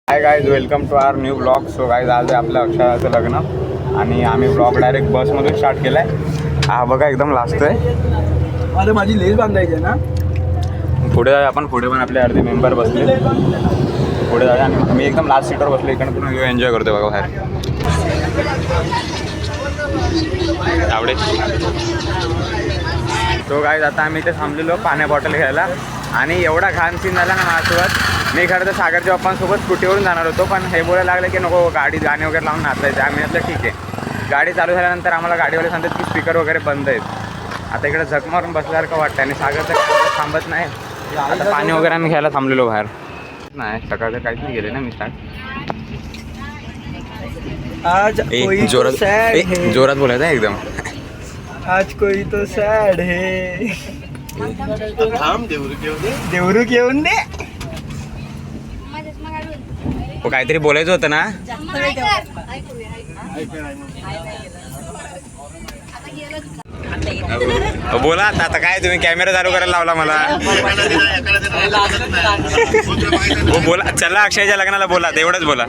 High guys, welcome to our new blog. So guys, आज आहे आपल्या अक्षराचं लग्न आणि आम्ही ब्लॉग डायरेक्ट बसमधून स्टार्ट केला आहे. हा बघा, एकदम लास्ट आहे. अरे माझी लेस बांधायची आहे ना. पुढे जाऊया आपण. पुढे पण आपले अर्धे मेंबर बसले. पुढे जाऊया आणि मी एकदम लास्ट सीटवर बसलो. इकडे पूर्ण व्ह्यू एन्जॉय करतो बघा बाहेर. आवडे. तो गाईज, आता आम्ही इथे थांबलेलो पाण्या बॉटल घ्यायला आणि एवढा घाण सीन झाला ना माझ्यासोबत. मी खरं तर सागरच्या पप्पांसोबत स्कूटीवरून जाणार होतो, पण हे बोलायला लागले की नको गाडी गाणे वगैरे लावून नाचायचं. आम्ही म्हटलं ठीक आहे. गाडी चालू झाल्यानंतर आम्हाला गाडीवाले सांगतात की स्पीकर वगैरे बंद आहेत. आता इकडे झक मारून बसल्यासारखं वाटतं आणि सागर तर थांबत नाही. आता पाणी वगैरे आम्ही घ्यायला थांबलेलो बाहेर. नाही, सकाळचं काहीच नाही गेले ना मी स्टार्ट. आज कोई तो सैड है. जोरात बोलायचं आहे एकदम. आज कोई तो सैड है. देवरू घेऊन दे. हो, काहीतरी बोलायचं होतं ना. बोला आता काय तुम्ही कॅमेरा चालू करायला लावला मला. हो बोला, चला अक्षयच्या लग्नाला बोला, तेवढंच बोला.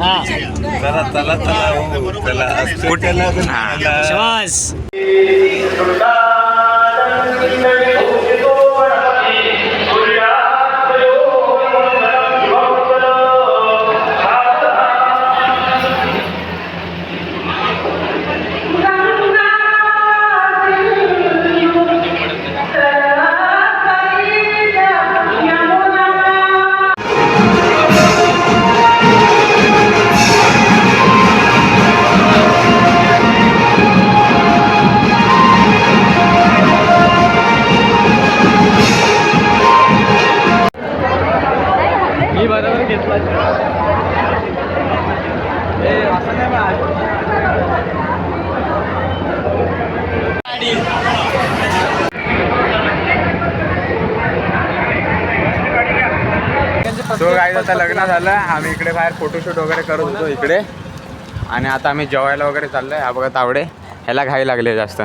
तो गाईज, आता लग्न झालं. आम्ही इकडे बाहेर फोटोशूट वगैरे करत होतो इकडे आणि आता आम्ही जेवायला वगैरे चाललोय. हा बघा तावडे, ह्याला घाई लागले जास्त.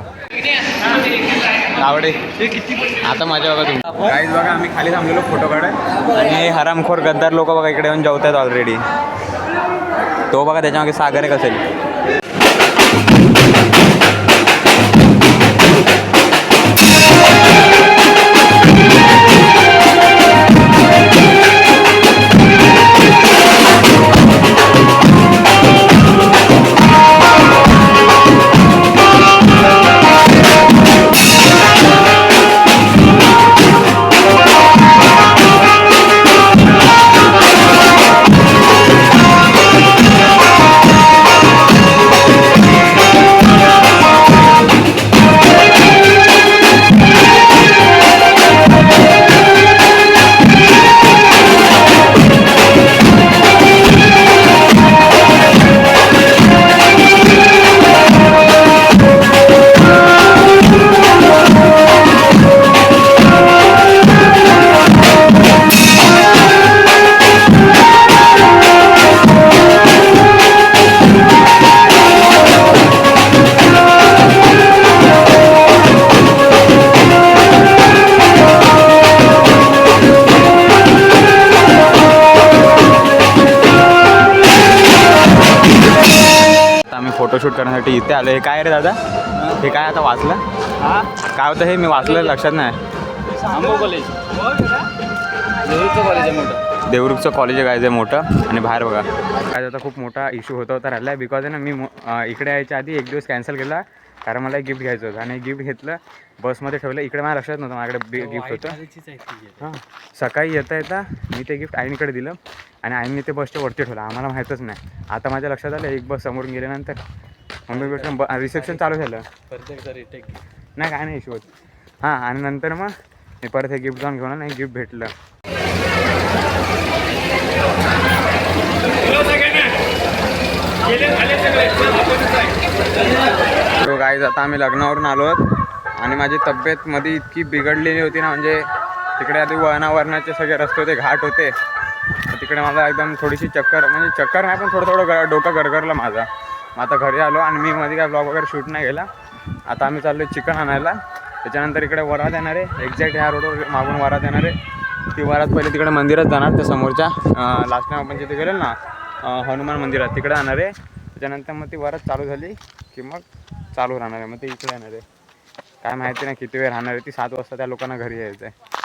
तावडे आता मजा बघा तुम्ही. गाईज बघा, आम्ही खाली थांबलेलो फोटो काढाय आणि हरामखोर गद्दार लोक बघा इकडे येऊन जेवत आहेत ऑलरेडी. तो बघा त्याच्यामागे सागर आहे कसेल. फोटोशूट करण्यासाठी इथे आलो. हे काय रे दादा, हे काय आता वाचलं? काय होतं हे? मी वाचलं, लक्षात नाही. देवरुखचं कॉलेज आहे काय मोठं. आणि बाहेर बघा काय आता खूप मोठा इश्यू होता राहिला आहे. बिकॉज आहे ना, मी इकडे यायच्या आधी एक दिवस कॅन्सल केला कारण मला एक गिफ्ट घ्यायचं होतं आणि गिफ्ट घेतलं, बसमध्ये ठेवलं. इकडे मला लक्षात नव्हतं माझ्याकडे गिफ्ट होतं. हां, सकाळी येता मी ते गिफ्ट आईकडे दिलं आणि आईने ते बसच्या वरती ठेवलं. आम्हाला माहीतच नाही. आता माझ्या लक्षात आलं एक बस समोरून गेल्यानंतर मम्मी भेटून रिसेप्शन चालू झालं. नाही काय नाही इश्यू होत. हां, आणि नंतर मग मी परत हे गिफ्ट जाऊन घेऊन नाही, गिफ्ट भेटलं. तो गाईज, आता आम्ही लग्नावरून आलो आणि माझी तब्येत मध्ये इतकी बिघडलेली होती ना, म्हणजे तिकडे आधी वळणावरणाचे सगळे रस्ते होते, घाट होते. तिकडे मला एकदम थोडीशी चक्कर, म्हणजे चक्कर नाही पण थोडं डोकं गरगरलं माझा. मग आता घरी आलो आणि मी मध्ये काय ब्लॉग वगैरे शूट नाही केला. आता आम्ही चाललो चिकन आणायला. त्याच्यानंतर इकडे वरात येणार आहे, एक्झॅक्ट ह्या रोडवर मागून वरात येणार आहे. ती वरात पहिले तिकडे मंदिरात जाणार, त्या समोरच्या लास्ट टाइम आपण जिथे गेलो ना हनुमान मंदिरात तिकडे जाणार आहे. त्याच्यानंतर मग ती वरात चालू झाली की मग चालू राहणार आहे. मग ते इकडे येणार आहे. काय माहिती नाही किती वेळ राहणार आहे ती. 7 वाजता त्या लोकांना घरी यायचं आहे.